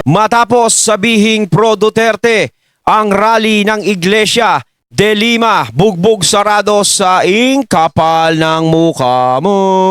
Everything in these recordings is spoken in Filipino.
Matapos sabihing pro Duterte ang rally ng Iglesia de Lima, bugbog sarado sa kapal ng mukha mo.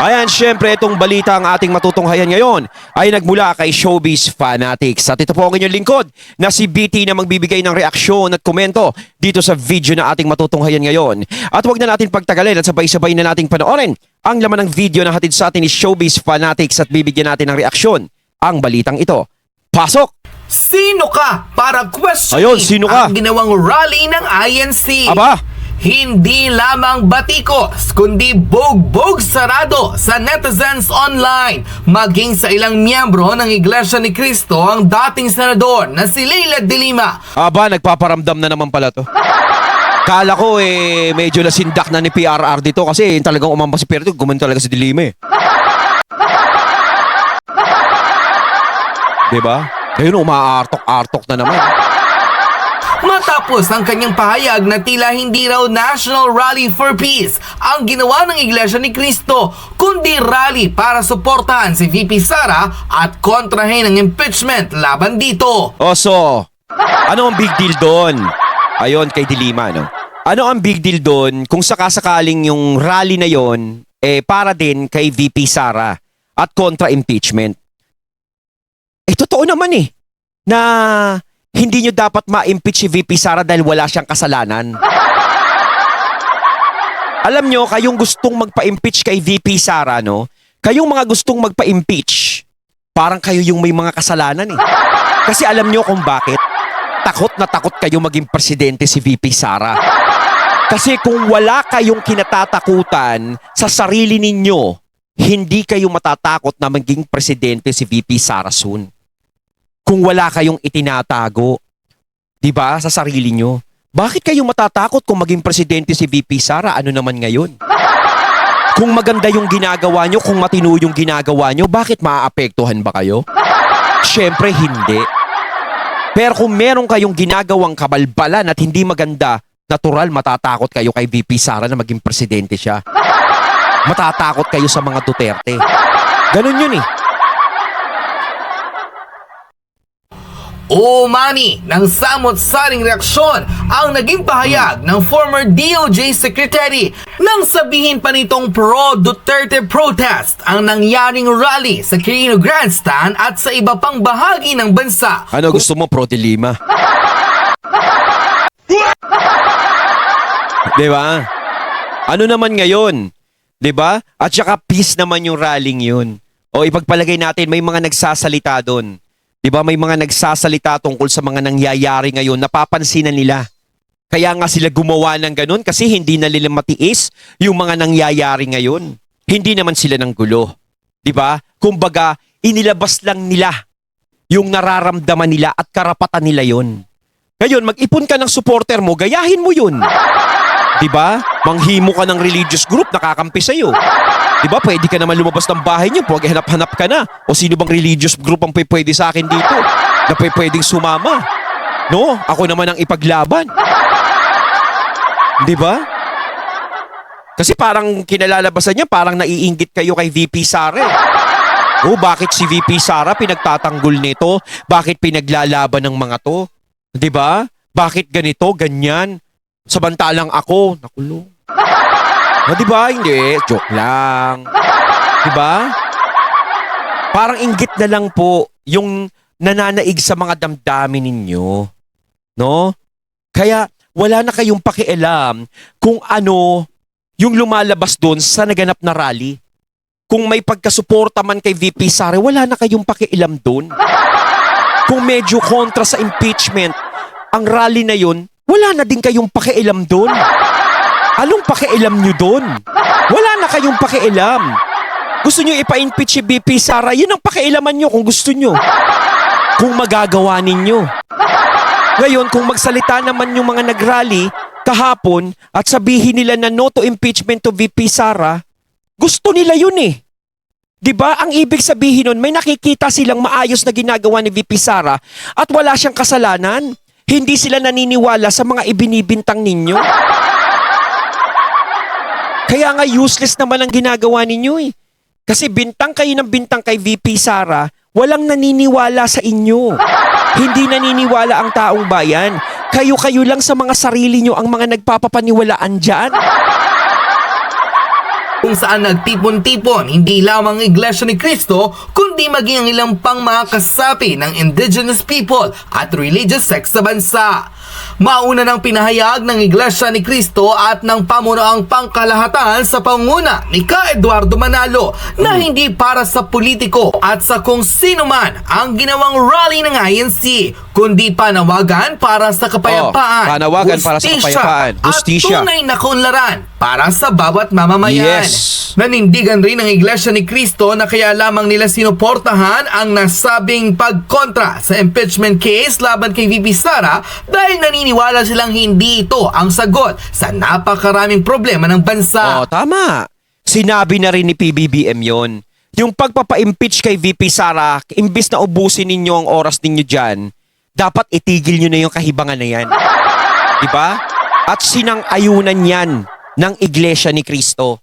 Ayan, syempre itong balita ang ating matutunghayan ngayon ay nagmula kay Showbiz Fanatics. At ito po ang inyong lingkod na si BT na magbibigay ng reaksyon at komento dito sa video na ating matutunghayan ngayon. At huwag na natin pagtagalin at sabay-sabay na nating panoorin ang laman ng video na hatid sa atin ni Showbiz Fanatics at bibigyan natin ng reaksyon ang balitang ito. Pasok! Sino ka para questioning Ayun, sino ka? ang ginawang rally ng INC? Aba! Hindi lamang batikos, kundi bugbog sarado sa netizens online. Maging sa ilang miyembro ng Iglesia ni Cristo ang dating senador na si Leila de Lima. Aba, nagpaparamdam na naman pala to. Kala ko medyo nasindak na ni PRR dito kasi talagang umampas si Perito, gumanon talaga si Dilima Diba? Ngayon umaartok-artok na naman. Matapos ang kanyang pahayag na tila hindi raw National Rally for Peace ang ginawa ng Iglesia ni Cristo, kundi rally para suportahan si VP Sara at kontrahin ang impeachment laban dito. So, ano ang big deal doon? Ayon kay Dilima, no? Ano ang big deal doon kung sakasakaling yung rally na yon para din kay VP Sara at kontra impeachment? Totoo naman na hindi nyo dapat ma-impeach si VP Sara dahil wala siyang kasalanan. Alam nyo, kayong gustong magpa-impeach kay VP Sara, no? Kayong mga gustong magpa-impeach, parang kayo yung may mga kasalanan Kasi alam nyo kung bakit? Takot na takot kayo maging presidente si VP Sara. Kasi kung wala kayong kinatatakutan sa sarili ninyo, hindi kayo matatakot na maging presidente si VP Sara soon. Kung wala kayong itinatago, 'di ba, sa sarili nyo. Bakit kayo matatakot kung maging presidente si VP Sara? Ano naman ngayon? Kung maganda yung ginagawa nyo, kung matino yung ginagawa nyo, bakit maaapektuhan ba kayo? Syempre hindi. Pero kung meron kayong ginagawang kabalbalan at hindi maganda, natural matatakot kayo kay VP Sara na maging presidente siya. Matatakot kayo sa mga Duterte. Ganun yun Umani ng samot-saring reaksyon ang naging pahayag ng former DOJ Secretary nang sabihin pa nitong pro-Duterte protest ang nangyaring rally sa Quirino Grandstand at sa iba pang bahagi ng bansa. Ano gusto mo, Pro Dilima? Diba? Ano naman ngayon? Diba? At saka peace naman yung rallying yun. O ipagpalagay natin, may mga nagsasalita doon. Diba, may mga nagsasalita tungkol sa mga nangyayari ngayon, napapansin na nila. Kaya nga sila gumawa ng ganun kasi hindi na nila matiis yung mga nangyayari ngayon. Hindi naman sila ng gulo. Diba? Kumbaga, inilabas lang nila yung nararamdaman nila at karapatan nila yon. Ngayon, mag-ipon ka ng supporter mo, gayahin mo yun. Diba? Manghimo ka ng religious group, nakakampi sa'yo. Diba? Pwede ka naman lumabas ng bahay niyo, huwag hanap-hanap ka na. O sino bang religious group ang pwede sa akin dito? Na pwedeng sumama. No? Ako naman ang ipaglaban. Diba? Kasi parang kinalalabasan niya, parang naiinggit kayo kay VP Sara. O bakit si VP Sara pinagtatanggol nito? Bakit pinaglalaban ng mga to? Diba? Bakit ganito, ganyan? Samantalang ako, nakulong. Diba? Hindi. Joke lang. Diba? Parang inggit na lang po yung nananaig sa mga damdamin ninyo. No? Kaya wala na kayong pakialam kung ano yung lumalabas doon sa naganap na rally. Kung may pagkasuporta man kay VP Sara, wala na kayong pakialam doon. Kung medyo kontra sa impeachment, ang rally na yun, wala na din kayong pakialam doon. Anong pakialam nyo doon? Wala na kayong pakialam. Gusto nyo ipa-impeach si VP Sara, yun ang pakialaman nyo kung gusto nyo. Kung magagawa ninyo. Ngayon, kung magsalita naman yung mga nag-rally kahapon at sabihin nila na no to impeachment to VP Sara, gusto nila yun Diba? Ang ibig sabihin nun, may nakikita silang maayos na ginagawa ni VP Sara at wala siyang kasalanan. Hindi sila naniniwala sa mga ibinibintang ninyo. Kaya nga useless naman ang ginagawa ninyo Kasi bintang kayo ng bintang kay VP Sara, walang naniniwala sa inyo. Hindi naniniwala ang taong bayan. Kayo-kayo lang sa mga sarili nyo ang mga nagpapapaniwalaan dyan. Kung saan nagtipon-tipon hindi lamang ang Iglesia ni Cristo, kundi maging ang ilang pang mga kasapi ng indigenous people at religious sects sa bansa. Mauna ng pinahayag ng Iglesia ni Cristo at ng pamunuang pangkalahatan sa panguna ni Ka Eduardo Manalo na hindi para sa politiko at sa kung sino man ang ginawang rally ng INC, kundi panawagan para sa kapayapaan, panawagan para sa kapayapaan, hustisya, at tunay na kaunlaran para sa bawat mamamayan. Yes. Nanindigan rin ng Iglesia ni Cristo na kaya lamang nila sinuportahan ang nasabing pagkontra sa impeachment case laban kay VP Sara dahil naniniwala silang hindi ito ang sagot sa napakaraming problema ng bansa. Tama. Sinabi na rin ni PBBM yon. Yung pagpapa-impeach kay VP Sara, imbis na ubusin ninyo ang oras ninyo dyan, dapat itigil nyo na yung kahibangan na yan. Diba? At sinang-ayunan yan ng Iglesia ni Cristo.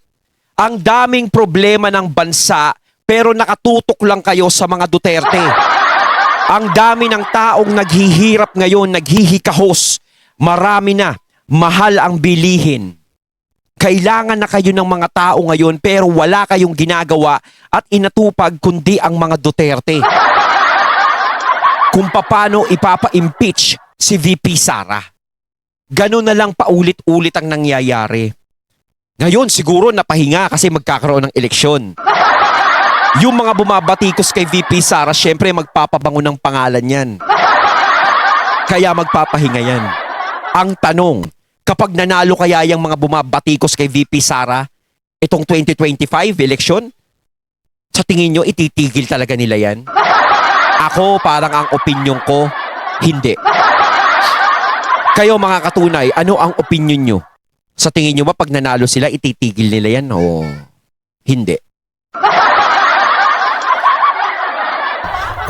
Ang daming problema ng bansa pero nakatutok lang kayo sa mga Duterte. Ang dami ng taong naghihirap ngayon, naghihikahos. Marami na, mahal ang bilihin. Kailangan na kayo ng mga tao ngayon pero wala kayong ginagawa at inatupag kundi ang mga Duterte. Kung paano ipapa-impeach si VP Sara. Ganun na lang paulit-ulit ang nangyayari. Ngayon siguro napahinga kasi magkakaroon ng eleksyon. Yung mga bumabatikos kay VP Sara, syempre magpapabango ng pangalan yan. Kaya magpapahinga yan. Ang tanong, kapag nanalo kaya yung mga bumabatikos kay VP Sara, itong 2025 eleksyon, sa tingin nyo ititigil talaga nila yan? Ako, parang ang opinion ko, hindi. Kayo mga katunay, ano ang opinion nyo? Sa tingin nyo ba pag nanalo sila, ititigil nila yan o hindi?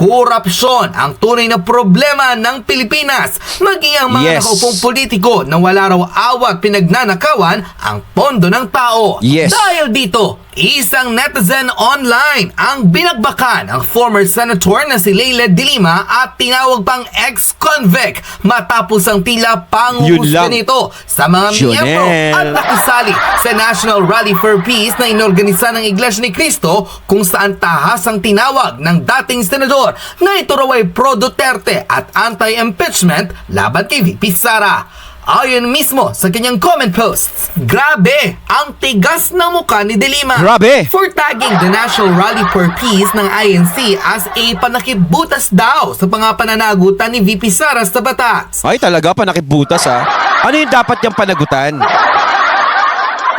Korupsyon ang tunay na problema ng Pilipinas. Maging ang mga nakaupong politiko na wala raw awat pinagnanakawan ang pondo ng tao. Yes. Dahil dito, isang netizen online ang binagbakan ang former senator na si Leila de Lima at tinawag pang ex-convict matapos ang tila panguhusga nito sa mga miyembro at nakisali sa National Rally for Peace na inorganisa ng Iglesia ni Cristo kung saan tahas ang tinawag ng dating senador na ito raw ay pro-Duterte at anti-impeachment laban kay VP Sara. Ayon mismo sa kanyang comment post, grabe ang tigas na mukha ni De Lima. Grabe! For tagging the National Rally for Peace ng INC as a panakibutas daw sa mga pananagutan ni VP Sara sa batas. Ay talaga, panakibutas ha? Ano yung dapat niyang panagutan?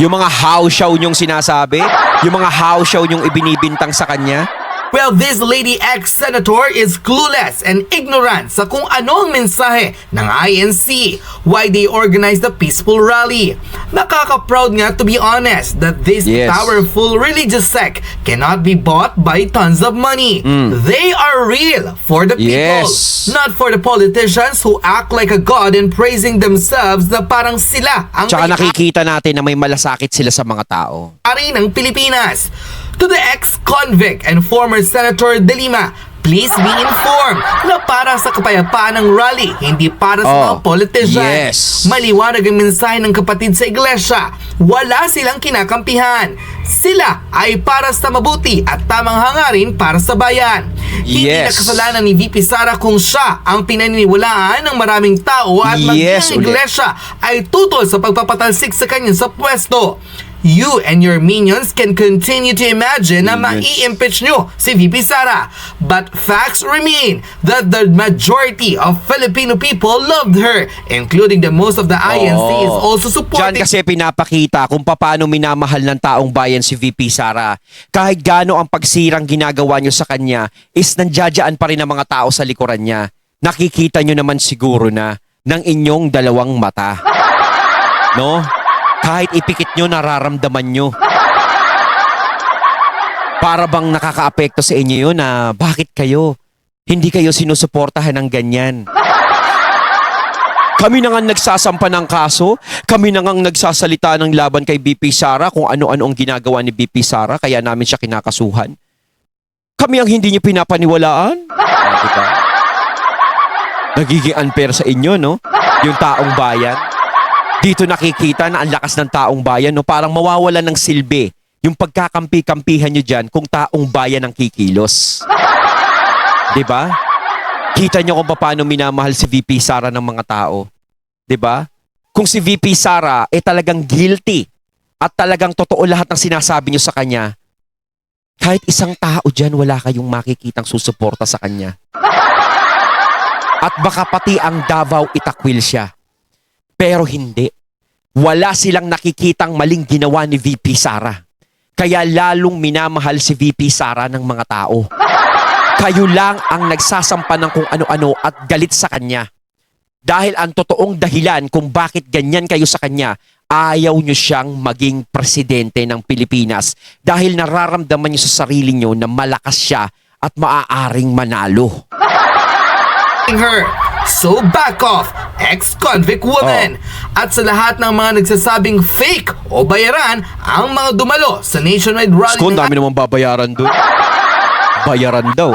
Yung mga how-show niyong sinasabi? Yung mga how-show niyong ibinibintang sa kanya? Well, this lady ex-senator is clueless and ignorant sa kung ano ang mensahe ng INC, why they organized the peaceful rally. Nakaka-proud nga to be honest that this powerful religious sect cannot be bought by tons of money. They are real for the people, not for the politicians who act like a god and praising themselves na parang sila ang Tsaka nakikita natin na may malasakit sila sa mga tao. Ari ng Pilipinas. To the ex-convict and former Senator De Lima, please be informed na para sa kapayapaan ng rally, hindi para sa mga politicians. Maliwanag ang mensahe ng kapatid sa iglesia. Wala silang kinakampihan. Sila ay para sa mabuti at tamang hangarin para sa bayan. Hindi na kasalanan ni VP Sara kung siya ang pinaniniwalaan ng maraming tao at maging ang iglesia ay tutol sa pagpapatalsik sa kanya sa pwesto. You and your minions can continue to imagine na mai-impeach nyo si VP Sara. But facts remain that the majority of Filipino people loved her, including the most of the INC is also supporting. Diyan kasi pinapakita kung paano minamahal ng taong bayan si VP Sara. Kahit gaano ang pagsirang ginagawa nyo sa kanya, is nandiyadyaan pa rin ang mga tao sa likuran niya. Nakikita nyo naman siguro na ng inyong dalawang mata. No? Kahit ipikit nyo, nararamdaman nyo. Para bang nakakaapekto sa inyo yun na bakit kayo? Hindi kayo sinusuportahan ng ganyan. Kami na nga nagsasampa ng kaso, kami na nga nagsasalita ng laban kay BP Sara kung ano-ano ang ginagawa ni BP Sara, kaya namin siya kinakasuhan. Kami ang hindi niyo pinapaniwalaan. Diba? Nagiging unfair sa inyo, no? Yung taong bayan. Dito nakikita na ang lakas ng taong bayan, no? Parang mawawalan ng silbi yung pagkakampi-kampihan nyo dyan kung taong bayan ang kikilos. Diba? Kita nyo kung paano minamahal si VP Sara ng mga tao. 'Di ba? Kung si VP Sara talagang guilty at talagang totoo lahat ng sinasabi niyo sa kanya, kahit isang tao diyan wala kayong makikitang susuporta sa kanya. At baka pati ang Davao itakwil siya. Pero hindi. Wala silang nakikitang maling ginawa ni VP Sara. Kaya lalong minamahal si VP Sara ng mga tao. Kayo lang ang nagsasampa ng kung ano-ano at galit sa kanya. Dahil ang totoong dahilan kung bakit ganyan kayo sa kanya, ayaw nyo siyang maging presidente ng Pilipinas. Dahil nararamdaman nyo sa sarili nyo na malakas siya at maaaring manalo. Her. So back off, ex-convict woman. At sa lahat ng mga nagsasabing fake o bayaran ang mga dumalo sa nationwide rally Kung dami naman babayaran doon. Bayaran daw,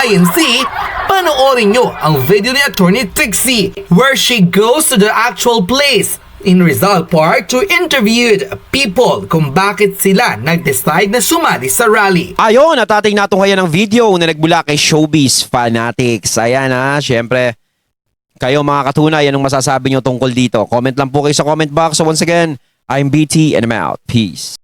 INC, panoorin nyo ang video ni Attorney Trixie where she goes to the actual place in Rizal Park to interview people kung bakit sila nag-decide na sumali sa rally. Ayun, natating natin kaya ng video na nagmula kay Showbiz Fanatics. Ayan syempre, kayo mga katunay, anong masasabi nyo tungkol dito? Comment lang po kayo sa comment box. So once again, I'm BT and I'm out. Peace.